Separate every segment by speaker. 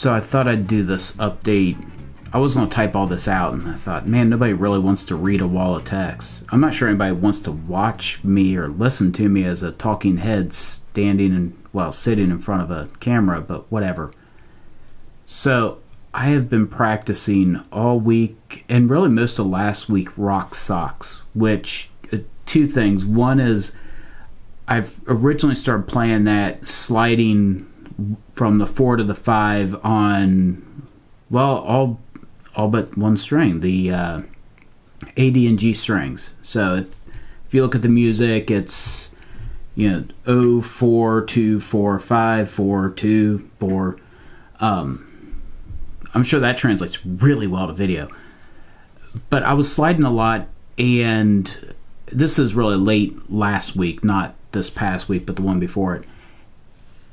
Speaker 1: So I thought I'd do this update. I was going to type all this out, and I thought, man, nobody really wants to read a wall of text. I'm not sure anybody wants to watch me or listen to me as a talking head sitting in front of a camera, but whatever. So I have been practicing all week, and really most of last week, rock socks, which, two things. One is I've originally started playing that sliding from the 4 to the 5 on, all but one string, the A, D, and G strings. So if you look at the music, it's 0, 4, 2, 4, 5, 4, 2, 4. I'm sure that translates really well to video. But I was sliding a lot, and this is really late last week, not this past week, but the one before it.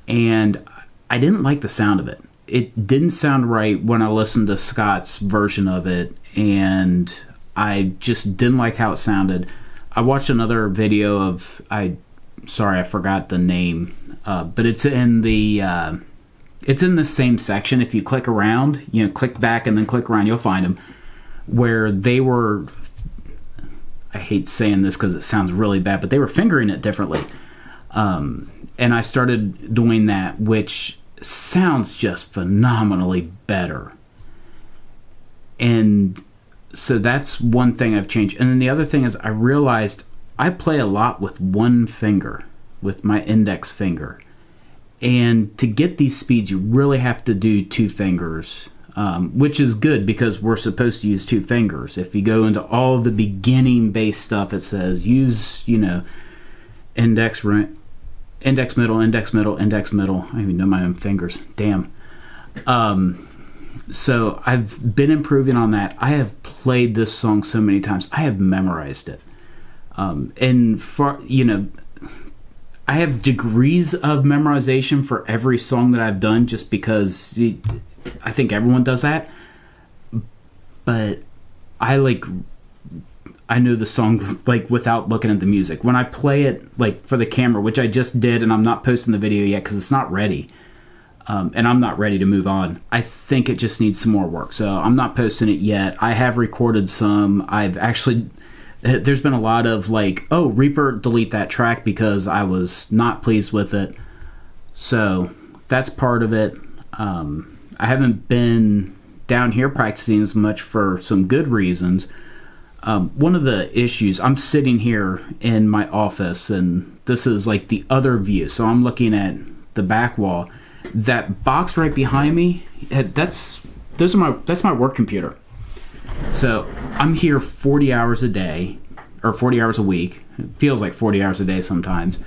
Speaker 1: And I didn't like the sound of it. It didn't sound right when I listened to Scott's version of it, and I just didn't like how it sounded. I watched another video of, I forgot the name, but it's in the same section. If you click around, click back and then click around, you'll find them, where they were, I hate saying this because it sounds really bad, but they were fingering it differently. And I started doing that, which sounds just phenomenally better. And so that's one thing I've changed. And then the other thing is I realized I play a lot with one finger, with my index finger. And to get these speeds, you really have to do two fingers, which is good because we're supposed to use two fingers. If you go into all of the beginning bass stuff, it says use, index, middle, index, middle, index, middle. I don't even know my own fingers. Damn. So I've been improving on that. I have played this song so many times. I have memorized it. I have degrees of memorization for every song that I've done just because I think everyone does that. But I know the song without looking at the music. When I play it for the camera, which I just did, and I'm not posting the video yet because it's not ready. And I'm not ready to move on. I think it just needs some more work. So I'm not posting it yet. I have recorded some. There's been a lot of Reaper, delete that track because I was not pleased with it. So that's part of it. I haven't been down here practicing as much for some good reasons. One of the issues, I'm sitting here in my office, and this is the other view. So I'm looking at the back wall. That box right behind me, that's my work computer. So I'm here 40 hours a day, or 40 hours a week. It feels like 40 hours a day sometimes.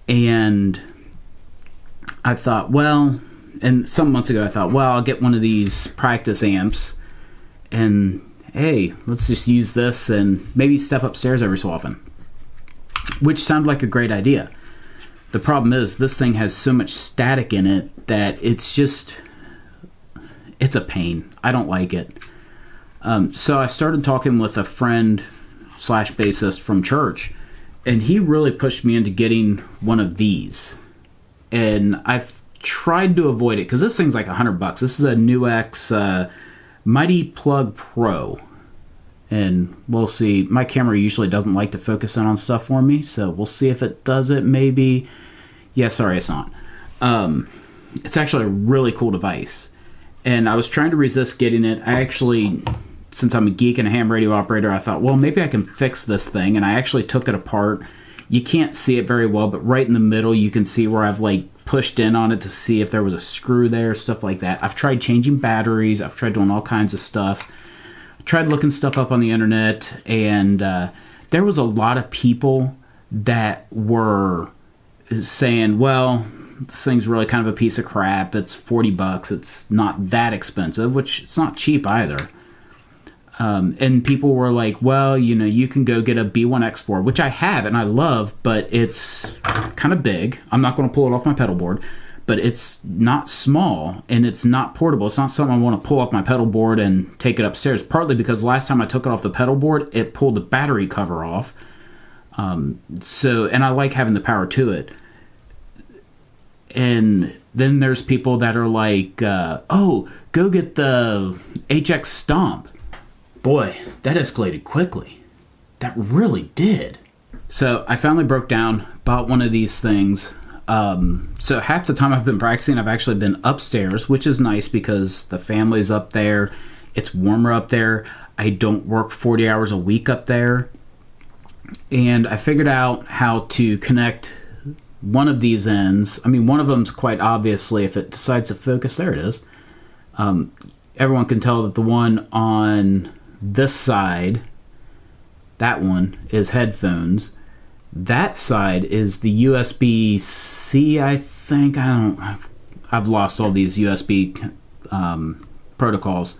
Speaker 1: And I thought, and some months ago I thought, I'll get one of these practice amps, and hey, let's just use this and maybe step upstairs every so often. Which sounded like a great idea. The problem is this thing has so much static in it that it's a pain. I don't like it. So I started talking with a friend / bassist from church, and he really pushed me into getting one of these. And I've tried to avoid it because this thing's like $100. This is a NuX Mighty Plug Pro. And we'll see. My camera usually doesn't like to focus in on stuff for me, so we'll see if it does it maybe. Yeah, sorry, it's not. It's actually a really cool device. And I was trying to resist getting it. I actually, since I'm a geek and a ham radio operator, I thought, maybe I can fix this thing. And I actually took it apart. You can't see it very well, but right in the middle, you can see where I've pushed in on it to see if there was a screw there, stuff like that. I've tried changing batteries. I've tried doing all kinds of stuff. I tried looking stuff up on the internet, and there was a lot of people that were saying, this thing's really kind of a piece of crap. It's $40. It's not that expensive, which it's not cheap either. And people were like, you can go get a B1X4, which I have and I love, but it's kind of big. I'm not going to pull it off my pedal board, but it's not small and it's not portable. It's not something I want to pull off my pedal board and take it upstairs, partly because last time I took it off the pedal board, it pulled the battery cover off. And I like having the power to it. And then there's people that are like, oh, go get the HX Stomp. Boy, that escalated quickly. That really did. So I finally broke down, bought one of these things. So half the time I've been practicing, I've actually been upstairs, which is nice because the family's up there. It's warmer up there. I don't work 40 hours a week up there. And I figured out how to connect one of these ends. I mean, one of them's quite obviously, if it decides to focus, there it is. Everyone can tell that the one on this side, that one, is headphones. That side is the USB-C, I think. I've lost all these USB protocols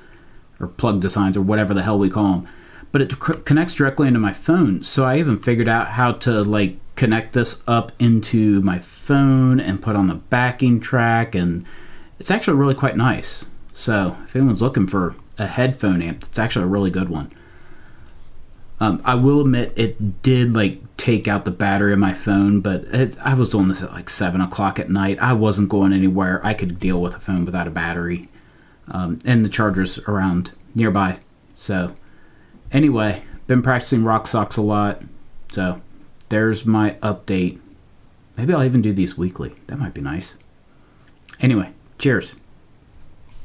Speaker 1: or plug designs or whatever the hell we call them. But it connects directly into my phone. So I even figured out how to like connect this up into my phone and put on the backing track, and it's actually really quite nice. So if anyone's looking for a headphone amp, it's actually a really good one. I will admit it did like take out the battery of my phone, but I was doing this at like 7 o'clock at night. I wasn't going anywhere. I could deal with a phone without a battery, and the charger's around nearby. So anyway, been practicing Rock Socks a lot. So there's my update. Maybe I'll even do these weekly. That might be nice. Anyway, cheers.